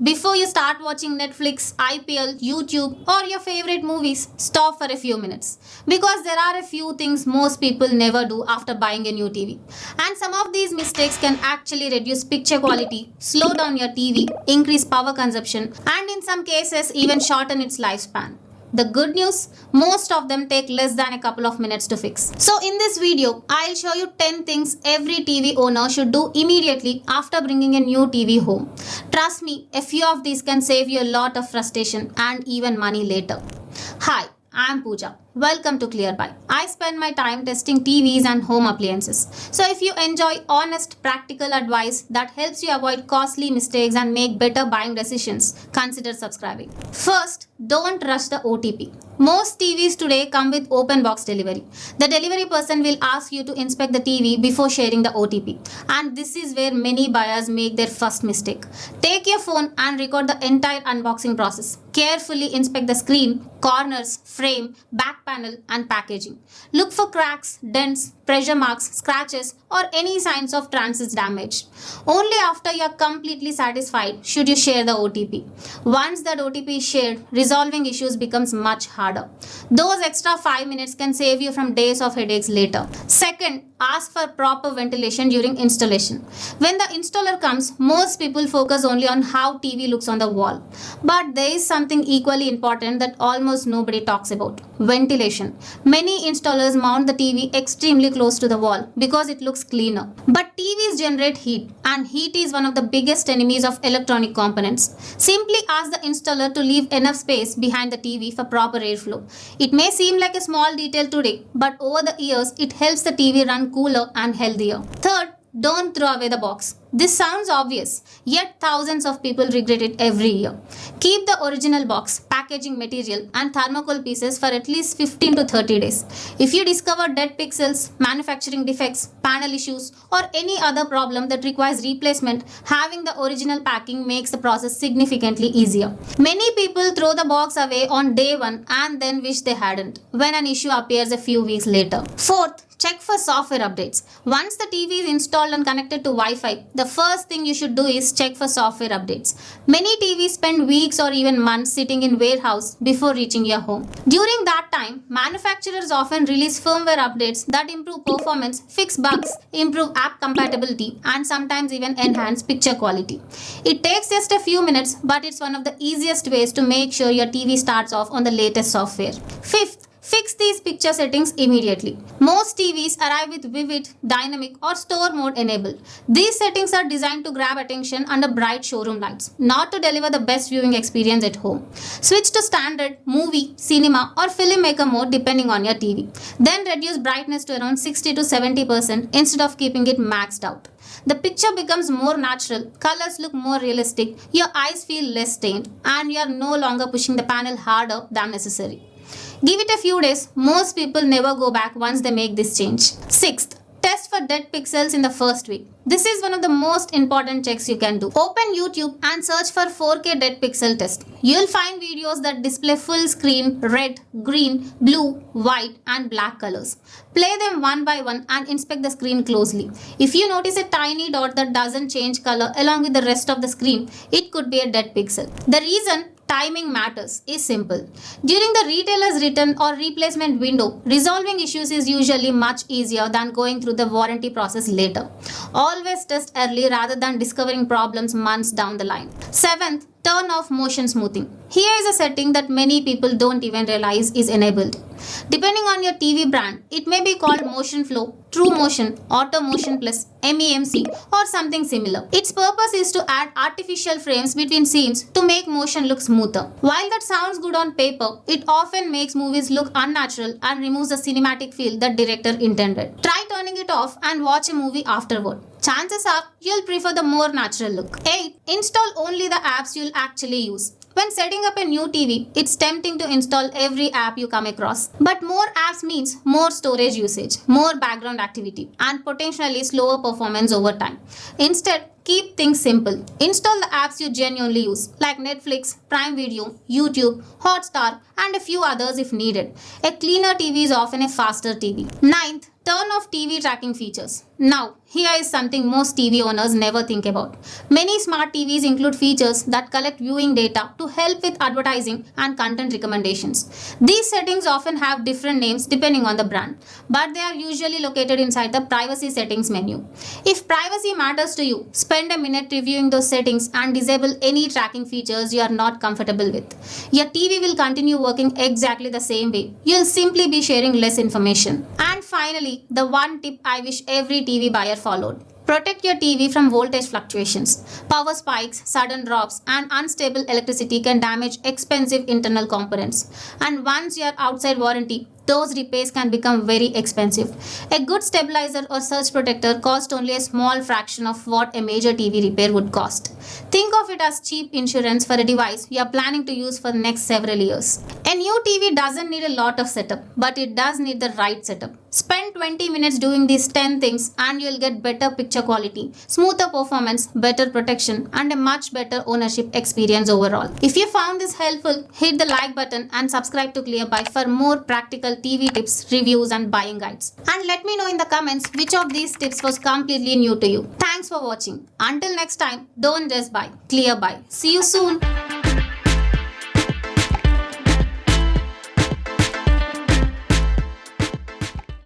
Before you start watching Netflix, IPL, YouTube, or your favorite movies, stop for a few minutes. Because there are a few things most people never do after buying a new TV. And some of these mistakes can actually reduce picture quality, slow down your TV, increase power consumption, and in some cases, even shorten its lifespan. The good news, most of them take less than a couple of minutes to fix. So in this video, I'll show you 10 things every TV owner should do immediately after bringing a new TV home. Trust me, a few of these can save you a lot of frustration and even money later. Hi, I'm Pooja. Welcome to ClearBuy. I spend my time testing TVs and home appliances. So if you enjoy honest, practical advice that helps you avoid costly mistakes and make better buying decisions, consider subscribing. First, don't rush the OTP. Most TVs today come with open box delivery. The delivery person will ask you to inspect the TV before sharing the OTP. And this is where many buyers make their first mistake. Take your phone and record the entire unboxing process. Carefully inspect the screen, corners, frame, back panel and packaging. Look for cracks, dents, pressure marks, scratches or any signs of transit damage. Only after you are completely satisfied should you share the OTP. Once that OTP is shared, resolving issues becomes much harder. Those extra 5 minutes can save you from days of headaches later. Second, ask for proper ventilation during installation. When the installer comes, most people focus only on how TV looks on the wall. But there is something equally important that almost nobody talks about. Ventilation. Many installers mount the TV extremely close to the wall because it looks cleaner. But TVs generate heat and heat is one of the biggest enemies of electronic components. Simply ask the installer to leave enough space behind the TV for proper airflow. It may seem like a small detail today, but over the years it helps the TV run cooler and healthier. Third, don't throw away the box. This sounds obvious, yet thousands of people regret it every year. Keep the original box, packaging material and thermocol pieces for at least 15 to 30 days. If you discover dead pixels, manufacturing defects, panel issues or any other problem that requires replacement, having the original packing makes the process significantly easier. Many people throw the box away on day one and then wish they hadn't, when an issue appears a few weeks later. Fourth, check for software updates. Once the TV is installed and connected to Wi-Fi, the first thing you should do is check for software updates. Many TVs spend weeks or even months sitting in warehouse before reaching your home. During that time, manufacturers often release firmware updates that improve performance, fix bugs, improve app compatibility, and sometimes even enhance picture quality. It takes just a few minutes, but it's one of the easiest ways to make sure your TV starts off on the latest software. Fifth, fix these picture settings immediately. Most TVs arrive with vivid, dynamic or store mode enabled. These settings are designed to grab attention under bright showroom lights, not to deliver the best viewing experience at home. Switch to standard, movie, cinema or filmmaker mode depending on your TV. Then reduce brightness to around 60 to 70% instead of keeping it maxed out. The picture becomes more natural, colors look more realistic, your eyes feel less stained and you are no longer pushing the panel harder than necessary. Give it a few days, most people never go back once they make this change. Sixth, test for dead pixels in the first week. This is one of the most important checks you can do. Open YouTube and search for 4K dead pixel test. You'll find videos that display full screen, red, green, blue, white and black colors. Play them one by one and inspect the screen closely. If you notice a tiny dot that doesn't change color along with the rest of the screen, it could be a dead pixel. The reason timing matters is simple. During the retailer's return or replacement window, resolving issues is usually much easier than going through the warranty process later. Always test early rather than discovering problems months down the line. Seventh, turn off motion smoothing. Here is a setting that many people don't even realize is enabled. Depending on your TV brand, it may be called Motion Flow, True Motion, Auto Motion Plus, MEMC or something similar. Its purpose is to add artificial frames between scenes to make motion look smoother. While that sounds good on paper, it often makes movies look unnatural and removes the cinematic feel that director intended. Try turning it off and watch a movie afterward. Chances are you'll prefer the more natural look. 8. Install only the apps you'll actually use. When setting up a new TV, it's tempting to install every app you come across. But more apps means more storage usage, more background activity, and potentially slower performance over time. Instead, keep things simple. Install the apps you genuinely use, like Netflix, Prime Video, YouTube, Hotstar, and a few others if needed. A cleaner TV is often a faster TV. Ninth, turn off TV tracking features. Now, here is something most TV owners never think about. Many smart TVs include features that collect viewing data to help with advertising and content recommendations. These settings often have different names depending on the brand, but they are usually located inside the privacy settings menu. If privacy matters to you, spend a minute reviewing those settings and disable any tracking features you are not comfortable with. Your TV will continue working exactly the same way. You'll simply be sharing less information. And finally, the one tip I wish every TV buyer followed. Protect your TV from voltage fluctuations. Power spikes, sudden drops, and unstable electricity can damage expensive internal components. And once you are outside warranty, those repairs can become very expensive. A good stabilizer or surge protector costs only a small fraction of what a major TV repair would cost. Think of it as cheap insurance for a device you are planning to use for the next several years. A new TV doesn't need a lot of setup, but it does need the right setup. Spend 20 minutes doing these 10 things and you'll get better picture quality, smoother performance, better protection, and a much better ownership experience overall. If you found this helpful, hit the like button and subscribe to ClearBuy for more practical TV tips, reviews, and buying guides. And let me know in the comments which of these tips was completely new to you. Thanks for watching. Until next time, don't just buy, ClearBuy. See you soon.